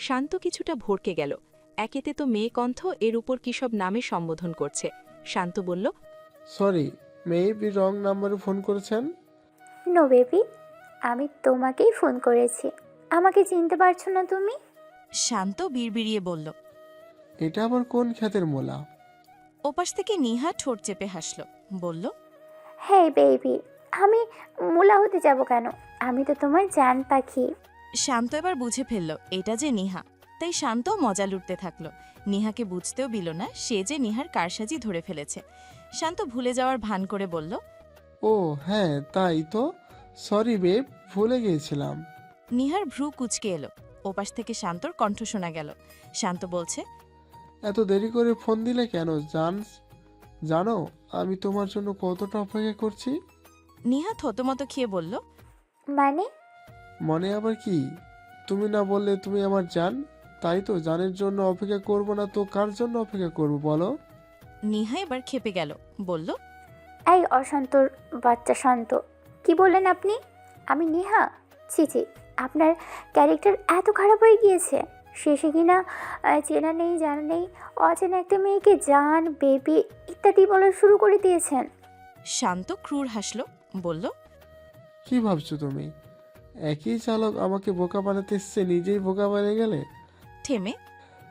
শান্ত কিছুটা ভড়কে গেল। একেতে তো মেয়ে কণ্ঠ, এর উপর কি সব নামে সম্বোধন করছে। শান্ত বলল, সরি, মেবি রং নাম্বারে ফোন করেছেন। নো বেবি, আমি তোমাকেই ফোন করেছি। আমাকে চিনতে পারছো না তুমি? শান্ত বিড়বিড়িয়ে বলল। এটা আবার কোন খ্যাতের মোলা? ওপাশ থেকে নিহা ঠোঁট চেপে হাসল, বলল, হেই বেবি, আমি মুলা হতে যাব কেন? আমি তো তোমার জান পাখি। শান্ত এবার বুঝে ফেলল এটা যে নিহা, তাই শান্ত মজা লুটতে থাকলো। নিহাকে বুঝতেও দিল না সে যে নিহার কারসাজি ধরে ফেলেছে। শান্ত ভুলে যাওয়ার ভান করে বলল, ও হ্যাঁ, তাই তো। সরি বেব, ভুলে গিয়েছিলাম। নিহার ভ্রু কুচকে এলো। ওপাশ থেকে শান্তর কণ্ঠ শোনা গেল। শান্ত বলছে, এত দেরি করে ফোন দিলে কেন জানো আমি তোমার জন্য কতটা অপেক্ষা করছি? নিহা থতমত খেয়ে বলল, মানে? মনে আবার কি? তুমি না বললে তুমি আমার জান, তাই তো জানের জন্য অপেক্ষা করব না তো কার জন্য অপেক্ষা করব বলো? নিহা এবার খেপে গেল, বলল, এই অশান্তর বাচ্চা শান্ত, কি বললেন আপনি? আমি নেহা? ছি ছি, আপনার ক্যারেক্টার এত খারাপ হয়ে গিয়েছে। শেষে কিনা চেনা নেই জানা নেই অচেনা একটা মেয়েকে জান, বেবি ইত্যাদি বলা শুরু করে দিয়েছেন। শান্ত ক্রূর হাসল, বলল, কি ভাবছো তুমি? একই চালক আমাকে বোকা বানাতে এসছে, নিজেই বোকা বানিয়ে গেলে। থেমে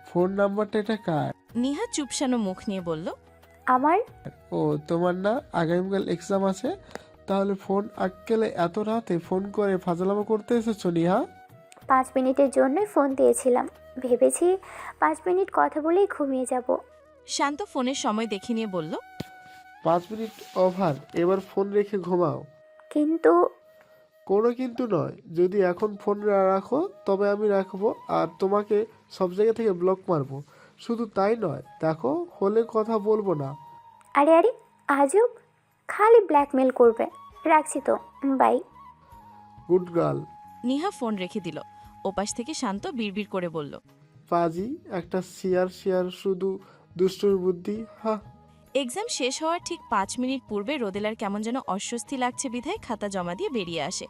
ফোন নাম্বারটা এটা কার? নিহা চুপসানো মুখ নিয়ে বলল, আমার? ও তোমার না? আগামীকাল এক্সাম আছে, তাহলে ফোন আক্কেলে এত রাতে ফোন করে ফাজলামো করতে এসেছো নিহা? 5 মিনিটের জন্যই ফোন দিয়েছিলাম, ভেবেছি 5 মিনিট কথা বলেই ঘুমিয়ে যাব। শান্ত ফোনের সময় দেখে নিয়ে বলল, 5 মিনিট ওভার, এবার ফোন রেখে ঘুমাও। কিন্তু কোনো কিন্তু নয়, যদি এখন ফোন রাখো তবে আমি রাখবো আর তোমাকে সব জায়গা থেকে ব্লক মারবো। শুধু তাই নয়, দেখো হলে কথা বলবো না। আরে আরে, আজব, খালি ব্ল্যাকমেল করবে। রাখছি তো, bye. Good girl. Niha phone রেখে দিল। ওপাশ থেকে শান্ত বিড়বিড় করে বলল, পাজি একটা শেয়ার শুধু দুষ্টুর বুদ্ধি, হা। এক্সাম শেষ হওয়ার ঠিক 5 মিনিট পূর্বে রোদেলার কেমন যেন অস্বস্তি লাগছে বিধায় খাতা জমা দিয়ে বেরিয়ে আসে।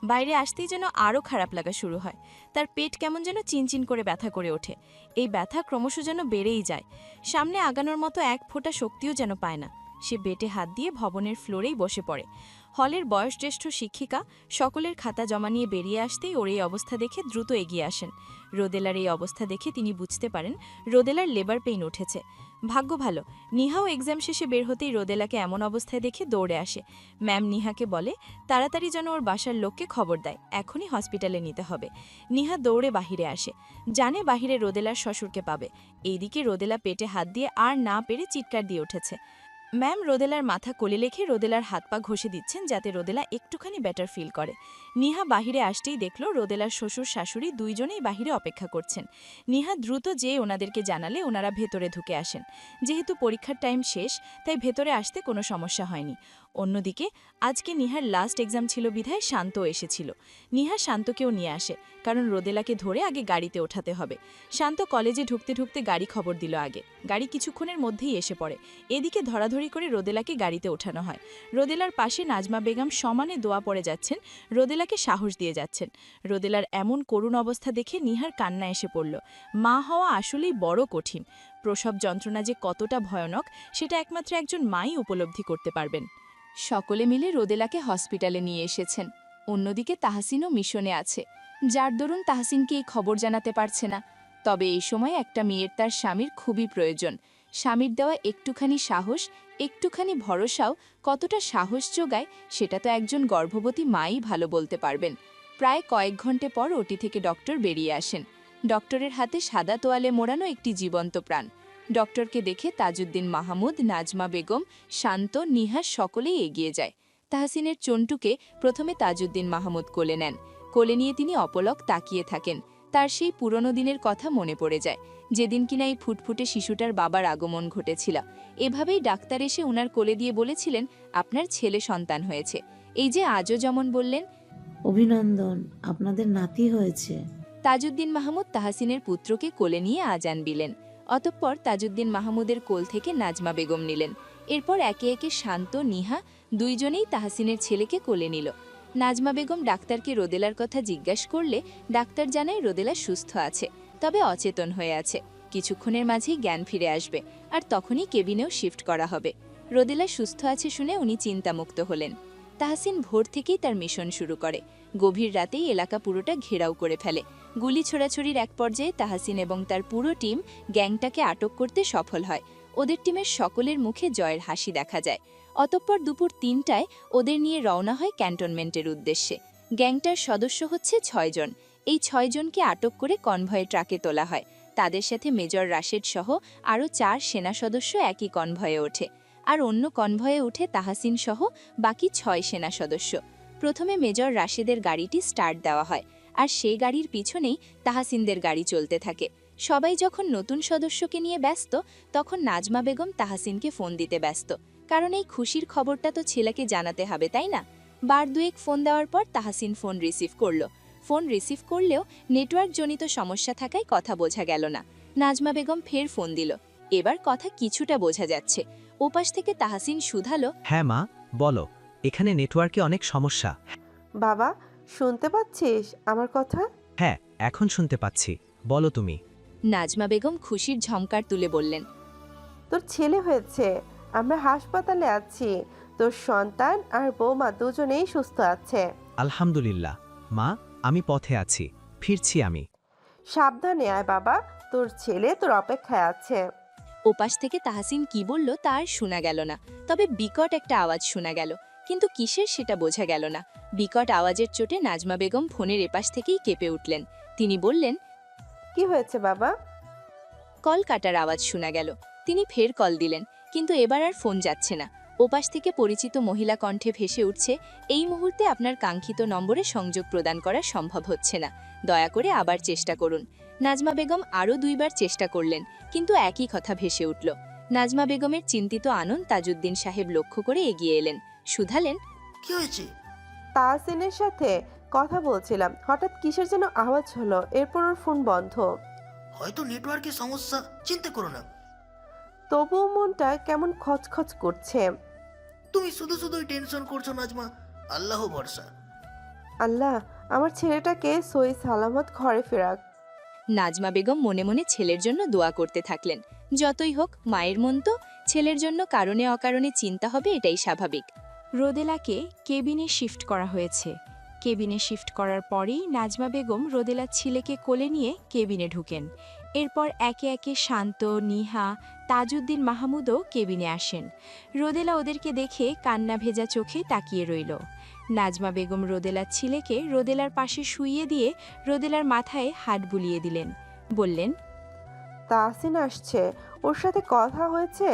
বাইরে আসতেই যেন আরও খারাপ লাগা শুরু হয়। তার পেট কেমন যেন চিনচিন করে ব্যথা করে ওঠে। এই ব্যথা ক্রমশ যেন বেড়েই যায়। সামনে আগানোর মতো এক ফোঁটা শক্তিও যেন পায় না। সে বেটে হাত দিয়ে ভবনের ফ্লোরেই বসে পড়ে। হলের বয়োজ্যেষ্ঠ শিক্ষিকা সকলের খাতা জমা নিয়ে বেরিয়ে আসতেই ওর এই অবস্থা দেখে দ্রুত এগিয়ে আসেন। রোদেলার এই অবস্থা দেখে তিনি বুঝতে পারেন রোদেলার লেবার পেইন উঠেছে। ভাগ্য ভালো, নিহাও এক্সাম শেষে বের হতেই রোদেলাকে এমন অবস্থায় দেখে দৌড়ে আসে। ম্যাম নিহাকে বলে তাড়াতাড়ি যেন ওর বাসার লোককে খবর দেয়, এখনই হসপিটালে নিতে হবে। নিহা দৌড়ে বাহিরে আসে, জানে বাহিরে রোদেলার শ্বশুরকে পাবে। এইদিকে রোদেলা পেটে হাত দিয়ে আর না পেরে চিৎকার দিয়ে উঠেছে। ম্যাম রোদেলার মাথা কোলে রেখে রোদেলার হাত পা ঘষে দিচ্ছেন যাতে রোদেলা একটুখানি বেটার ফিল করে। নিহা বাহিরে আসতেই দেখল রোদেলার শ্বশুর শাশুড়ি দুইজনেই বাহিরে অপেক্ষা করছেন। নিহা দ্রুত যেয়ে ওনাদেরকে জানালে ওনারা ভেতরে ঢুকে আসেন। যেহেতু পরীক্ষার টাইম শেষ, তাই ভেতরে আসতে কোনো সমস্যা হয়নি। অন্যদিকে আজকে নিহার লাস্ট এক্সাম ছিল বিধায় শান্ত এসেছিল। নিহা শান্তকেও নিয়ে আসে, কারণ রোদেলাকে ধরে আগে গাড়িতে ওঠাতে হবে। শান্ত কলেজে ঢুকতে ঢুকতে গাড়ি খবর দিল আগে। গাড়ি কিছুক্ষণের মধ্যেই এসে পড়ে। এদিকে ধরাধরি করে রোদেলাকে গাড়িতে ওঠানো হয়। রোদেলার পাশে নাজমা বেগম সমানে দোয়া পড়ে যাচ্ছেন, রোদেলাকে সাহস দিয়ে যাচ্ছেন। রোদেলার এমন করুণ অবস্থা দেখে নিহার কান্না এসে পড়ল। মা হওয়া আসলেই বড় কঠিন। প্রসব যন্ত্রণা যে কতটা ভয়ানক সেটা একমাত্র একজন মাই উপলব্ধি করতে পারবেন। সকলে মিলে রোদেলাকে হসপিটালে নিয়ে এসেছেন। অন্যদিকে তাহসিনও মিশনে আছে, যার দরুন তাহসিনকে এই খবর জানাতে পারছে না। তবে এই সময় একটা মেয়ের তার স্বামীর খুবই প্রয়োজন। স্বামীর দেওয়া একটুখানি সাহস, একটুখানি ভরসাও কতটা সাহস যোগায় সেটা তো একজন গর্ভবতী মাই ভালো বলতে পারবেন। প্রায় কয়েক ঘন্টা পর ওটি থেকে ডক্টর বেরিয়ে আসেন। ডক্টরের হাতে সাদা তোয়ালে মোড়ানো একটি জীবন্ত প্রাণ। ডক্টরকে দেখে তাজউদ্দিন মাহমুদ, নাজমা বেগম, শান্ত, নিহা সকলেই এগিয়ে যায়। তাহসিনের চন্টুকে প্রথমে তাজউদ্দিন মাহমুদ কোলে নেন। কোলে নিয়ে তিনি অপলক তাকিয়ে থাকেন। তার সেই পুরনো দিনের কথা মনে পড়ে যায়, যেদিন কিনা এই ফুটফুটে শিশুটার বাবার আগমন ঘটেছিল। এভাবেই ডাক্তার এসে ওনার কোলে দিয়ে বলেছিলেন আপনার ছেলে সন্তান হয়েছে। এই যে আজও যেমন বললেন, অভিনন্দন, আপনাদের নাতি হয়েছে। তাজউদ্দিন মাহমুদ তাহসিনের পুত্রকে কোলে নিয়ে আজান দিলেন। অতঃপর তাজউদ্দিন মাহমুদের কোল থেকে নাজমা বেগম নিলেন। এরপর একে একে শান্ত, নিহা দুইজনেই তাহসিনের ছেলেকে কোলে নিল। নাজমা বেগম ডাক্তারকে রোদেলার কথা জিজ্ঞাসা করলে ডাক্তার জানায় রোদেলা সুস্থ আছে, তবে অচেতন হয়ে আছে। কিছুক্ষণের মাঝেই জ্ঞান ফিরে আসবে, আর তখনই কেবিনেও শিফট করা হবে। রোদেলা সুস্থ আছে শুনে উনি চিন্তামুক্ত হলেন। তাহসিন ভোর থেকেই তার মিশন শুরু করে। গভীর রাতেই এলাকা পুরোটা ঘেরাও করে ফেলে। গুলি ছোড়াছড়ির এক পর্যায়ে তাহসিন এবং তার পুরো টিম গ্যাংটাকে আটক করতে সফল হয়। ওদের টিমের সকলের মুখে জয়ের হাসি দেখা যায়। অতঃপর দুপুর ৩টায় ওদের নিয়ে রওনা হয় ক্যান্টনমেন্টের উদ্দেশ্যে। গ্যাংটার সদস্য হচ্ছে ৬ জন। এই ৬ জনকে আটক করে কনভয়ে ট্রাকে তোলা হয়। তাদের সাথে মেজর রাশেদ সহ আরও ৪ সেনা সদস্য একই কনভয়ে ওঠে, আর অন্য কনভয়ে উঠে তাহসিন সহ বাকি ৬ সেনা সদস্য। প্রথমে মেজর রাশেদের গাড়িটি স্টার্ট দেওয়া হয়, আর সেই গাড়ির পিছনেই তাহসিনদের গাড়ি চলতে থাকে। সবাই যখন নতুন সদস্যকে নিয়ে ব্যস্ত, তখন নাজমা বেগম তাহসিনকে ফোন দিতে ব্যস্ত, কারণ এই খুশির খবরটা তো ছেলেকে জানাতে হবে, তাই না? বার দুয়েক ফোন দেওয়ার পর তাহসিন ফোন রিসিভ করল। ফোন রিসিভ করলেও নেটওয়ার্কজনিত সমস্যা থাকায় কথা বোঝা গেল না। নাজমা বেগম ফের ফোন দিল। এবার কথা কিছুটা বোঝা যাচ্ছে। ওপাশ থেকে তাহসিন শুধালো, হ্যাঁ মা, বলো। এখানে নেটওয়ার্কে অনেক সমস্যা। বাবা, শুনতে পাচ্ছিস আমার কথা? হ্যাঁ, এখন শুনতে পাচ্ছি, বলো তুমি। নাজমা বেগম খুশির ঝংকার তুলে বললেন, তোর ছেলে হয়েছে, আমরা হাসপাতালে আছি, তোর সন্তান আর বৌমা দুজনেই সুস্থ আছে। আলহামদুলিল্লাহ মা, আমি পথে আছি, ফিরছি আমি। সাবধানে আয় বাবা, তোর ছেলে তোর অপেক্ষায় আছে। ওপাশ থেকে তাহসিন কি বলল তার শোনা গেল না, তবে বিকট একটা আওয়াজ শোনা গেল, কিন্তু কিসের সেটা বোঝা গেল না। বিকট আওয়াজের চোটে নাজমা বেগম ফোনের এপাশ থেকেই কেঁপে উঠলেন। তিনি বললেন, কি হয়েছে বাবা? কল কাটার আওয়াজ শোনা গেল। তিনি ফের কল দিলেন, কিন্তু এবার আর ফোন যাচ্ছে না। ওপাশ থেকে পরিচিত মহিলা কণ্ঠে ভেসে উঠছে, এই মুহূর্তে আপনার কাঙ্ক্ষিত নম্বরে সংযোগ প্রদান করা সম্ভব হচ্ছে না, দয়া করে আবার চেষ্টা করুন। নাজমা বেগম আরও 2 বার চেষ্টা করলেন, কিন্তু একই কথা ভেসে উঠল। নাজমা বেগমের চিন্তিত আনন্দ তাজউদ্দিন সাহেব লক্ষ্য করে এগিয়ে এলেন, শুধালেন, কি হয়েছে? তাহসিনের সাথে কথা বলছিলাম, হঠাৎ কিসের যেন আওয়াজ হলো, এরপর ওর ফোন বন্ধ। হয়তো নেটওয়ার্কের সমস্যা, চিন্তা করো না। তবুও মনটা কেমন খচখচ করছে। তুমি শুধু শুধুই টেনশন করছো নাজমা, আল্লাহ ভরসা। আল্লাহ আমার ছেলেটাকে সই সালামত ঘরে ফেরাক। নাজমা বেগম মনে মনে ছেলের জন্য দোয়া করতে থাকলেন। যতই হোক মায়ের মন তো, ছেলের জন্য কারণে অকারণে চিন্তা হবে, এটাই স্বাভাবিক। রোদেলাকে কেবিনে শিফট করা হয়েছে। কেবিনে শিফট করার পরেই নাজমা বেগম রোদেলার ছেলেকে কোলে নিয়ে কেবিনে ঢুকেন। এরপর একে একে শান্ত, নিহা, তাজউদ্দিন মাহমুদও কেবিনে আসেন। রোদেলা ওদেরকে দেখে কান্না ভেজা চোখে তাকিয়ে রইল। নাজমা বেগম রোদেলার ছেলেকে রোদেলার পাশে শুইয়ে দিয়ে রোদেলার মাথায় হাত বুলিয়ে দিলেন। বললেন, তাহসিন আসছে, ওর সাথে কথা হয়েছে?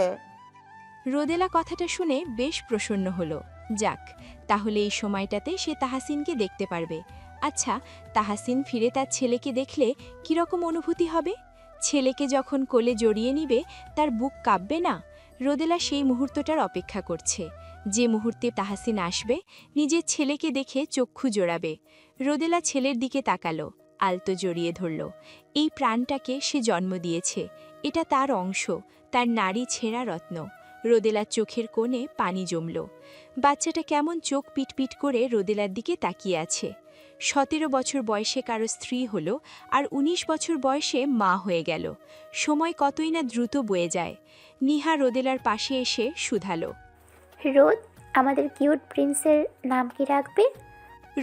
রোদেলা কথাটা শুনে বেশ প্রসন্ন হলো। যাক, তাহলে এই সময়টাতে সে তাহসিনকে দেখতে পারবে। আচ্ছা, তাহসিন ফিরে তার ছেলেকে দেখলে কীরকম অনুভূতি হবে? ছেলেকে যখন কোলে জড়িয়ে নিবে, তার বুক কাঁপবে না? রোদেলা সেই মুহূর্তটার অপেক্ষা করছে, যে মুহূর্তে তাহসিন আসবে, নিজের ছেলেকে দেখে চক্ষু জোড়াবে। রোদেলা ছেলের দিকে তাকালো, আলতো জড়িয়ে ধরল। এই প্রাণটাকে সে জন্ম দিয়েছে, এটা তার অংশ, তার নারী ছেঁড়া রত্ন। রোদেলার চোখের কোণে পানি জমল। বাচ্চাটা কেমন চোখ পিটপিট করে রোদেলার দিকে তাকিয়ে আছে। 17 বছর বয়সে কারো স্ত্রী হলো, আর 19 বছর বয়সে মা হয়ে গেল। সময় কতই না দ্রুত বয়ে যায়। নিহা রোদেলার পাশে এসে শুধালো, রোদ, আমাদের কিউট প্রিন্সের নাম কি রাখবে?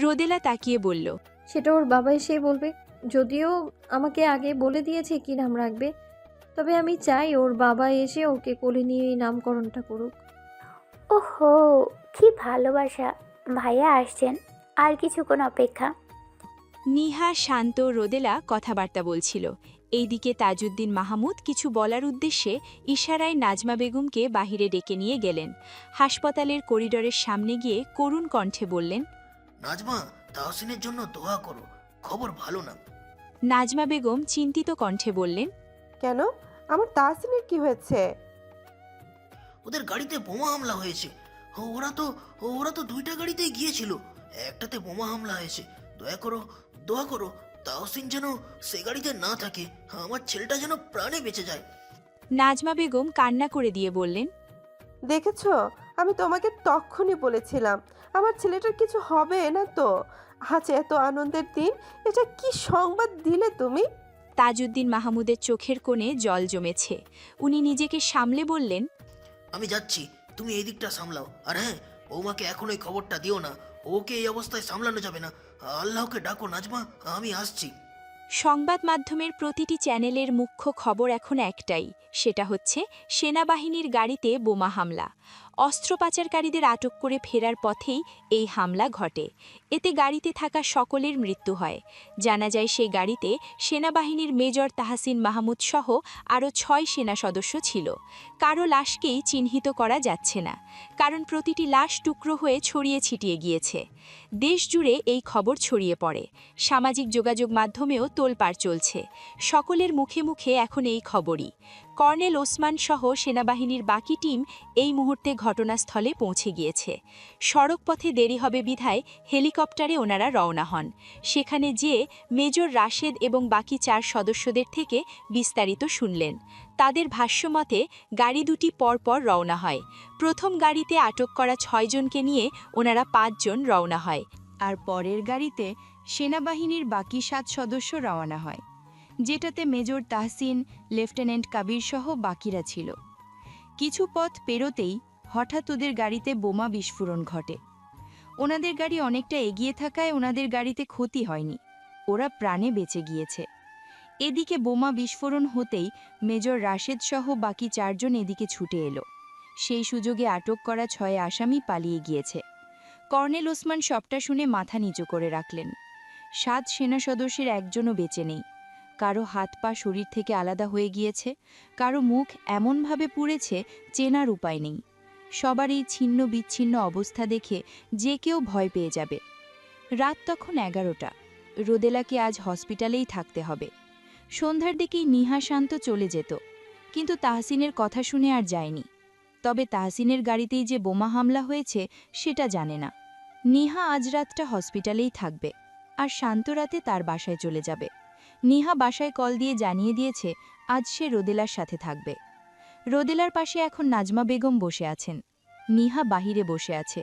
রোদেলা তাকিয়ে বলল, সেটা ওর বাবা এসেই বলবে। যদিও আমাকে আগে বলে দিয়েছে কি নাম রাখবে, তবে আমি চাই ওর বাবা এসে ওকে কোলে নিয়ে এই নামকরণটা করুক। ওহো, কি ভালোবাসা! ভাইয়া আসছেন, আর কিছুক্ষণ অপেক্ষা। নিহা, শান্ত, রোদেলা কথাবার্তা বলছিল। এইদিকে তাজউদ্দিন মাহমুদ কিছু বলার উদ্দেশ্যে ইশারায় নাজমা বেগমকে বাহিরে ডেকে নিয়ে গেলেন। হাসপাতালের করিডোরের সামনে গিয়ে করুণ কণ্ঠে বললেন, নাজমা, তাহসিনের জন্য দোয়া করো, খবর ভালো না। নাজমা বেগম চিন্তিত কণ্ঠে বললেন, কেন? আমার তাহসিনের কি হয়েছে? ওদের গাড়িতে বোমা হামলা হয়েছে। ওরা তো 2টা গাড়িতেই গিয়েছিল, একটাতে বোমা হামলা হয়েছে। দোয়া করো তাহসিন যেন সে গাড়িতে না থাকে, আমার ছেলেটা যেন প্রাণে বেঁচে যায়। নাজমা বেগম কান্না করে দিয়ে বললেন, দেখেছো, আমি তোমাকে তখনই বলেছিলাম আমার ছেলেটার কিছু হবে না তো? আজ এত আনন্দের দিন, এটা কি সংবাদ দিলে তুমি? তাজউদ্দিন মাহমুদের চোখের কোণে জল জমেছে। উনি নিজেকে সামলে বললেন, আমি যাচ্ছি, তুমি এই দিকটা সামলাও। আর হ্যাঁ, বৌমাকে এখন ওই খবরটা দিও না, ওকে এই অবস্থায় সামলানো যাবে না। আল্লাহকে ডাকো নাজমা, আমি আসছি। সংবাদ মাধ্যমের প্রতিটি চ্যানেলের মুখ্য খবর এখন একটাই, সেটা হচ্ছে সেনাবাহিনীর গাড়িতে বোমা হামলা। অস্ত্র পাচারকারীদের আটক করে ফেরার পথেই এই হামলা ঘটে। এতে গাড়িতে থাকা সকলের মৃত্যু হয়। জানা যায় সেই গাড়িতে সেনাবাহিনীর মেজর তাহসিন মাহমুদ সহ আরও ৬ সেনা সদস্য ছিল। কারো লাশকেই চিহ্নিত করা যাচ্ছে না, কারণ প্রতিটি লাশ টুকরো হয়ে ছড়িয়ে ছিটিয়ে গিয়েছে। দেশ জুড়ে এই খবর ছড়িয়ে পড়ে। সামাজিক যোগাযোগ মাধ্যমেও তোলপাড় চলছে। সকলের মুখে মুখে এখন এই খবরই। কর্নেল ওসমান সহ সেনাবাহিনীর বাকি টিম এই মুহূর্তে ঘটনাস্থলে পৌঁছে গিয়েছে। সড়কপথে দেরি হবে বিধায় হেলিকপ্টারে ওনারা রওনা হন। সেখানে যেয়ে মেজর রাশেদ এবং বাকি ৪ সদস্যদের থেকে বিস্তারিত শুনলেন। তাদের ভাষ্যমতে গাড়ি দুটি পরপর রওনা হয়। প্রথম গাড়িতে আটক করা ৬ জনকে নিয়ে ওনারা ৫ জন রওনা হয়, আর পরের গাড়িতে সেনাবাহিনীর বাকি ৭ সদস্য রওনা হয়, যেটাতে মেজর তাহসিন, লেফটেন্যান্ট কাবির সহ বাকিরা ছিল। কিছু পথ পেরোতেই হঠাৎ ওদের গাড়িতে বোমা বিস্ফোরণ ঘটে। ওনাদের গাড়ি অনেকটা এগিয়ে থাকায় ওনাদের গাড়িতে ক্ষতি হয়নি, ওরা প্রাণে বেঁচে গিয়েছে। এদিকে বোমা বিস্ফোরণ হতেই মেজর রাশেদ সহ বাকি ৪ জন এদিকে ছুটে এলো। সেই সুযোগে আটক করা ৬ আসামি পালিয়ে গিয়েছে। কর্নেল ওসমান সবটা শুনে মাথা নিচু করে রাখলেন। ৭ সেনা সদস্যের একজনও বেঁচে নেই। কারো হাত পা শরীর থেকে আলাদা হয়ে গিয়েছে, কারো মুখ এমনভাবে পুড়েছে চেনার উপায় নেই। সবার এই ছিন্ন বিচ্ছিন্ন অবস্থা দেখে যে কেউ ভয় পেয়ে যাবে। রাত তখন ১১টা। রোদেলাকে আজ হসপিটালেই থাকতে হবে। সন্ধ্যার দিকেই নিহা শান্ত চলে যেত, কিন্তু তাহসিনের কথা শুনে আর যায়নি। তবে তাহসিনের গাড়িতেই যে বোমা হামলা হয়েছে সেটা জানে না। নিহা আজ রাতটা হসপিটালেই থাকবে, আর শান্ত রাতে তার বাসায় চলে যাবে। নিহা বাসায় কল দিয়ে জানিয়ে দিয়েছে আজ সে রোদেলার সাথে থাকবে। রোদেলার পাশে এখন নাজমা বেগম বসে আছেন। নিহা বাহিরে বসে আছে।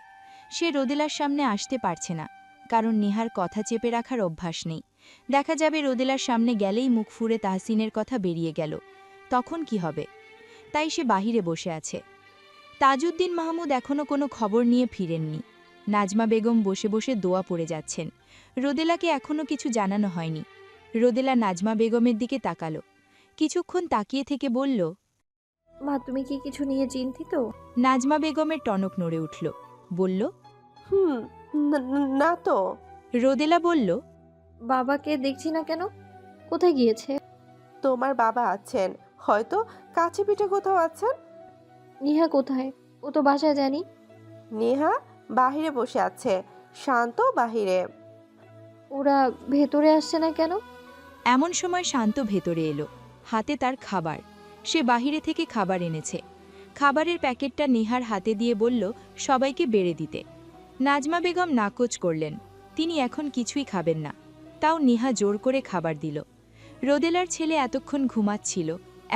সে রোদেলার সামনে আসতে পারছে না, কারণ নিহার কথা চেপে রাখার অভ্যাস নেই। দেখা যাবে রোদেলার সামনে গেলেই মুখ ফুঁড়ে তাহসিনের কথা বেরিয়ে গেল, তখন কি হবে? তাই সে বাহিরে বসে আছে। তাজউদ্দিন মাহমুদ এখনও কোনো খবর নিয়ে ফিরেননি। নাজমা বেগম বসে বসে দোয়া পড়ে যাচ্ছেন। রোদেলাকে এখনও কিছু জানানো হয়নি। রোদেলা নাজমা বেগমের দিকে তাকালো, কিছুক্ষণ তাকিয়ে থেকে বলল, মা, তুমি কি কিছু নিয়ে চিন্তিত? নাজমা বেগমের টনক নড়ে উঠল। বলল, না তো। রোদেলা বলল, বাবাকে দেখছি না কেন? কোথায় গিয়েছে? তোমার বাবা আছেন, হয়তো কাছে পিঠে কোথাও আছেন। নিহা কোথায়? ও তো বাসায় জানি। নেহা বাহিরে বসে আছে, শান্ত বাহিরে। ওরা ভেতরে আসছে না কেন? এমন সময় শান্ত ভেতরে এলো, হাতে তার খাবার। সে বাহিরে থেকে খাবার এনেছে। খাবারের প্যাকেটটা নেহার হাতে দিয়ে বলল সবাইকে বেড়ে দিতে। নাজমা বেগম নাকচ করলেন, তিনি এখন কিছুই খাবেন না। তাও নেহা জোর করে খাবার দিল। রোদেলার ছেলে এতক্ষণ ঘুমাচ্ছিল,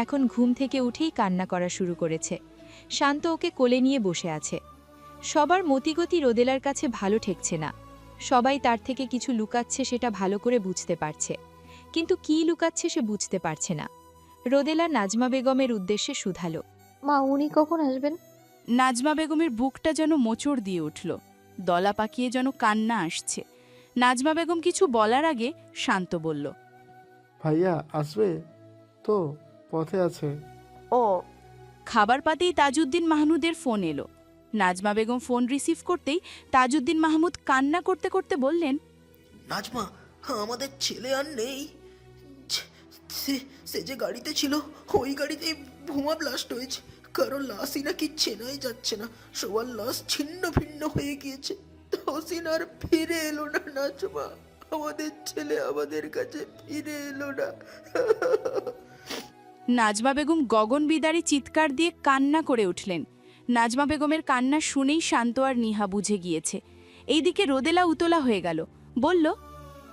এখন ঘুম থেকে উঠেই কান্না করা শুরু করেছে। শান্ত ওকে কোলে নিয়ে বসে আছে। সবার মতিগতি রোদেলার কাছে ভালো ঠেকছে না। সবাই তার থেকে কিছু লুকাচ্ছে, সেটা ভালো করে বুঝতে পারছে, কিন্তু কী লুকাচ্ছে সে বুঝতে পারছে না। রোদেলা নাজমা বেগমের উদ্দেশ্যে শুধালো, মা, উনি কখন আসবেন? নাজমা বেগমের বুকটা যেন মোচড় দিয়ে উঠল, দলা পাকিয়ে যেন কান্না আসছে। নাজমা বেগম কিছু বলার আগে শান্ত বলল, ভাইয়া আসবে তো, পথে আছে। ও। খাবার পাতেই তাজউদ্দিন মাহমুদের ফোন এলো। নাজমা বেগম ফোন রিসিভ করতেই তাজউদ্দিন মাহমুদ কান্না করতে করতে বললেন, নাজমা, আমাদের ছেলে আর নেই। সে যে গাড়িতে ছিল, ওই গাড়িতে বোমা ব্লাস্ট হয়েছে। কারো লাশই নাকি চেনাই যাচ্ছে না, সবার লাশ ছিন্ন ভিন্ন হয়ে গিয়েছে। তাহসিন আর ফিরে এলো না। নাজমা, আমাদের ছেলে আমাদের কাছে ফিরে এলো না। নাজমা বেগম গগন বিদারী চিৎকার দিয়ে কান্না করে উঠলেন। নাজমা বেগমের কান্না শুনেই শান্ত আর নিহা বুঝে গিয়েছে। এইদিকে রোদেলা উতলা হয়ে গেল, বলল,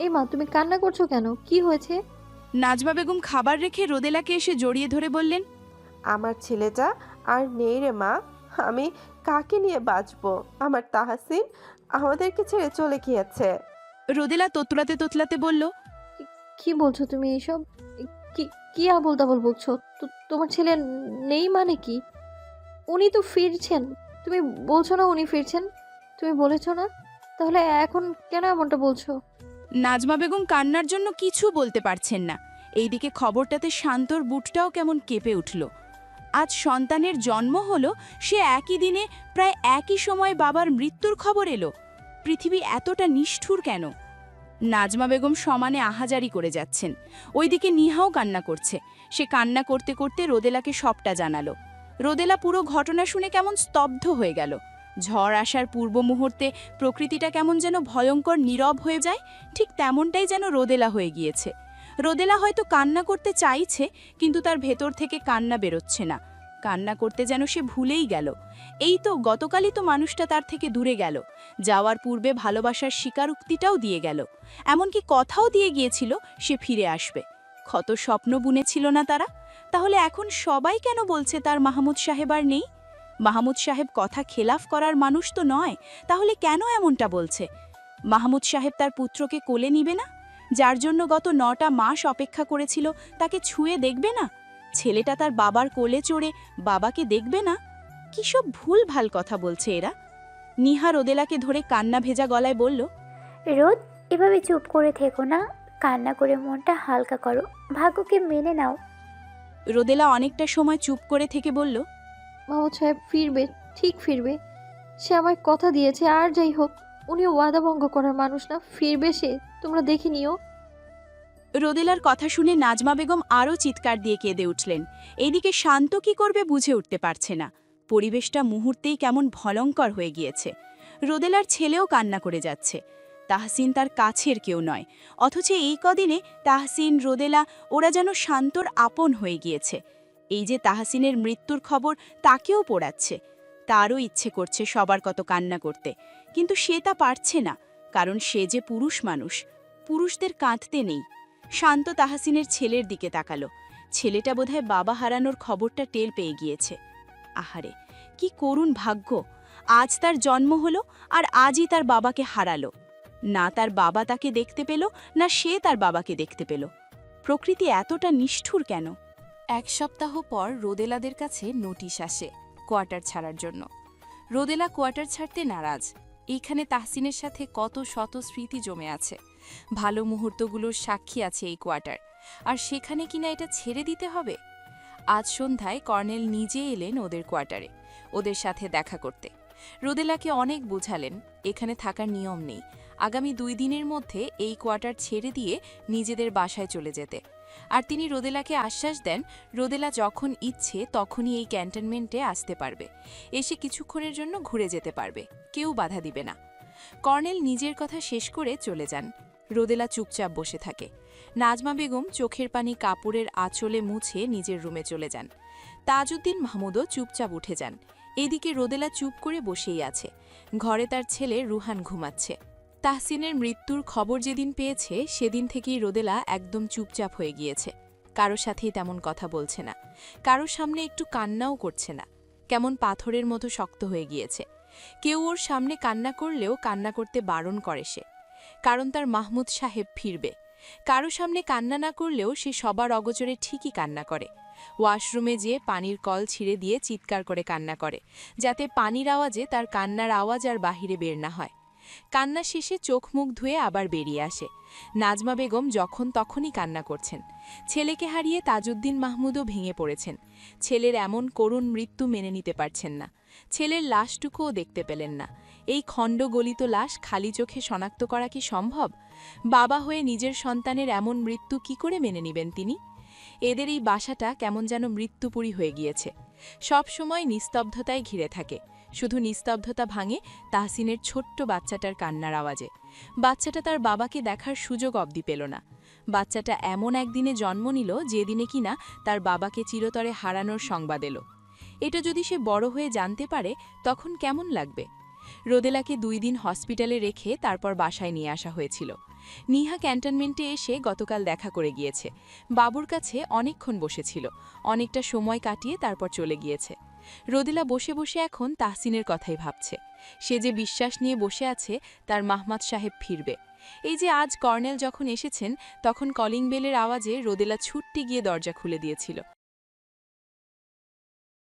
এই মা, তুমি কান্না করছো কেন? কি হয়েছে? নাজমা বেগম খাবার রেখে রোদেলাকে এসে জড়িয়ে ধরে বললেন, আমার ছেলেটা আর নেই রে মা, আমি কাকে নিয়ে বাঁচবো? আমার তাহসিন আমাদেরকে ছেড়ে চলে গিয়েছে। রোদেলা তোতলাতে তোতলাতে বলল, কি বলছো তুমি এইসব? কি কি আবোল তাবোল বলছো? তোমার ছেলে নেই মানে কি? উনি তো ফিরছেন। তুমি বলছো না উনি ফিরছেন? তুমি বলেছো না? তাহলে এখন কেন এমনটা বলছো? নাজমা বেগম কান্নার জন্য কিছু বলতে পারছেন না। এইদিকে খবরটাতে শান্তর বুটটাও কেমন কেঁপে উঠল। আজ সন্তানের জন্ম হলো, সে একই দিনে প্রায় একই সময় বাবার মৃত্যুর খবর এলো। পৃথিবী এতটা নিষ্ঠুর কেন? নাজমা বেগম সমানে আহাজারি করে যাচ্ছেন। ওইদিকে নিহাও কান্না করছে। সে কান্না করতে করতে রোদেলাকে সবটা জানালো। রোদেলা পুরো ঘটনা শুনে কেমন স্তব্ধ হয়ে গেল। ঝড় আসার পূর্ব মুহূর্তে প্রকৃতিটা কেমন যেন ভয়ঙ্কর নীরব হয়ে যায়, ঠিক তেমনটাই যেন রোদেলা হয়ে গিয়েছে। রোদেলা হয়তো কান্না করতে চাইছে, কিন্তু তার ভেতর থেকে কান্না বেরোচ্ছে না। কান্না করতে যেন সে ভুলেই গেল। এই তো গতকালই তো মানুষটা তার থেকে দূরে গেল, যাওয়ার পূর্বে ভালোবাসার স্বীকারোক্তিটাও দিয়ে গেল, এমনকি কথাও দিয়ে গিয়েছিল সে ফিরে আসবে। ক্ষত স্বপ্ন বুনেছিল না তারা? তাহলে এখন সবাই কেন বলছে তার মাহমুদ সাহেব আর নেই? মাহমুদ সাহেব কথা খেলাফ করার মানুষ তো নয়, তাহলে কেন এমনটা বলছে? মাহমুদ সাহেব তার পুত্রকে কোলে নিবে না? যার জন্য গত 9টা মাস অপেক্ষা করেছিল, তাকে ছুঁয়ে দেখবে না? ছেলেটা তার বাবার কোলে চড়ে বাবাকে দেখবে না? কি সব ভুলভাল কথা বলছে এরা। নিহা রোদেলাকে ধরে কান্না ভেজা গলায় বলল, রোদ, এভাবে চুপ করে থেকো না, কান্না করে মনটা হালকা করো, ভাগ্যকে মেনে নাও। রোদেলা অনেকটা সময় চুপ করে থেকে বলল, মাহমুদ সাহেব ফিরবে, ঠিক ফিরবে। সে আমায় কথা দিয়েছে, আর যাই হোক উনি ওয়াদা ভঙ্গ করার মানুষ না, ফিরবে সে, তোমরা দেখে নিও। রোদেলার কথা শুনে নাজমা বেগম আরও চিৎকার দিয়ে কেঁদে উঠলেন। এদিকে শান্ত কি করবে বুঝে উঠতে পারছে না। পরিবেশটা মুহূর্তেই কেমন ভয়ঙ্কর হয়ে গিয়েছে। রোদেলার ছেলেও কান্না করে যাচ্ছে। তাহসিন তার কাছের কেউ নয়, অথচ এই কদিনে তাহসিন, রোদেলা ওরা যেন শান্তর আপন হয়ে গিয়েছে। এই যে তাহসিনের মৃত্যুর খবর তাকেও পোড়াচ্ছে। তারও ইচ্ছে করছে সবার কত কান্না করতে, কিন্তু সে তা পারছে না, কারণ সে যে পুরুষ মানুষ। পুরুষদের কাঁদতে নেই। শান্ত তাহসিনের ছেলের দিকে তাকালো। ছেলেটা বোধহয় বাবা হারানোর খবরটা টের পেয়ে গিয়েছে। আহারে, কি করুণ ভাগ্য! আজ তার জন্ম হলো, আর আজই তার বাবাকে হারালো। না তার বাবা তাকে দেখতে পেল, না সে তার বাবাকে দেখতে পেল। প্রকৃতি এতটা নিষ্ঠুর কেন? 1 সপ্তাহ পর রোদেলাদের কাছে নোটিশ আসে কোয়ার্টার ছাড়ার জন্য। রোদেলা কোয়ার্টার ছাড়তে নারাজ। এইখানে তাহসিনের সাথে কত শত স্মৃতি জমে আছে, ভালো মুহূর্তগুলোর সাক্ষী আছে এই কোয়ার্টার, আর সেখানে কিনা এটা ছেড়ে দিতে হবে। আজ সন্ধ্যায় কর্নেল নিজে এলেন ওদের কোয়ার্টারে, ওদের সাথে দেখা করতে। রোদেলাকে অনেক বোঝালেন এখানে থাকার নিয়ম নেই, আগামী 2 দিনের মধ্যে এই কোয়ার্টার ছেড়ে দিয়ে নিজেদের বাসায় চলে যেতে। আর তিনি রোদেলাকে আশ্বাস দেন রোদেলা যখন ইচ্ছে তখনই এই ক্যান্টনমেন্টে আসতে পারবে, এসে কিছুক্ষণের জন্য ঘুরে যেতে পারবে, কেউ বাধা দিবে না। কর্নেল নিজের কথা শেষ করে চলে যান। রোদেলা চুপচাপ বসে থাকে। নাজমা বেগম চোখের পানি কাপড়ের আঁচলে মুছে নিজের রুমে চলে যান। তাজউদ্দিন মাহমুদও চুপচাপ উঠে যান। এদিকে রোদেলা চুপ করে বসেই আছে। ঘরে তার ছেলে রুহান ঘুমাচ্ছে। তাহসিনের মৃত্যুর খবর যেদিন পেয়েছে সেদিন থেকেই রোদেলা একদম চুপচাপ হয়ে গিয়েছে। কারো সাথেই তেমন কথা বলছে না, কারোর সামনে একটু কান্নাও করছে না। কেমন পাথরের মতো শক্ত হয়ে গিয়েছে। কেউ ওর সামনে কান্না করলেও কান্না করতে বারণ করে সে, কারণ তার মাহমুদ সাহেব ফিরবে। কারো সামনে কান্না না করলেও সে সবার অগোচরে ঠিকই কান্না করে। ওয়াশরুমে যেয়ে পানির কল ছিঁড়ে দিয়ে চিৎকার করে কান্না করে, যাতে পানির আওয়াজে তার কান্নার আওয়াজ আর বাহিরে বের না হয়। কান্না শেষে চোখ মুখ ধুয়ে আবার বেরিয়ে আসে। নাজমা বেগম যখন তখনই কান্না করছেন। ছেলেকে হারিয়ে তাজউদ্দিন মাহমুদও ভেঙে পড়েছেন। ছেলের এমন করুণ মৃত্যু মেনে নিতে পারছেন না। ছেলের লাশটুকুও দেখতে পেলেন না। এই খণ্ডগলিত লাশ খালি চোখে শনাক্ত করা কি সম্ভব? বাবা হয়ে নিজের সন্তানের এমন মৃত্যু কি করে মেনে নেবেন তিনি? এদের এই বাসাটা কেমন যেন মৃত্যুপুরী হয়ে গিয়েছে। সব সময় নিস্তব্ধতায় ঘিরে থাকে। শুধু নিস্তব্ধতা ভাঙে তাহসিনের ছোট্ট বাচ্চাটার কান্নার আওয়াজে। বাচ্চাটা তার বাবাকে দেখার সুযোগ অবধি পেল না। বাচ্চাটা এমন একদিনে জন্ম নিল যেদিনে কিনা তার বাবাকে চিরতরে হারানোর সংবাদ এলো। এটা যদি সে বড় হয়ে জানতে পারে তখন কেমন লাগবে? রোদেলাকে 2 দিন হসপিটালে রেখে তারপর বাসায় নিয়ে আসা হয়েছিল। নিহা ক্যান্টনমেন্টে এসে গতকাল দেখা করে গিয়েছে। বাবুর কাছে অনেকক্ষণ বসেছিল, অনেকটা সময় কাটিয়ে তারপর চলে গিয়েছে। রোদেলা বসে বসে এখন তাহসিনের কথাই ভাবছে। সে যে বিশ্বাস নিয়ে বসে আছে তার মাহমাদ সাহেব ফিরবে। এই যে আজ কর্নেল যখন এসেছেন তখন কলিং বেলের আওয়াজে রোদেলা ছুটতে গিয়ে দরজা খুলে দিয়েছিল।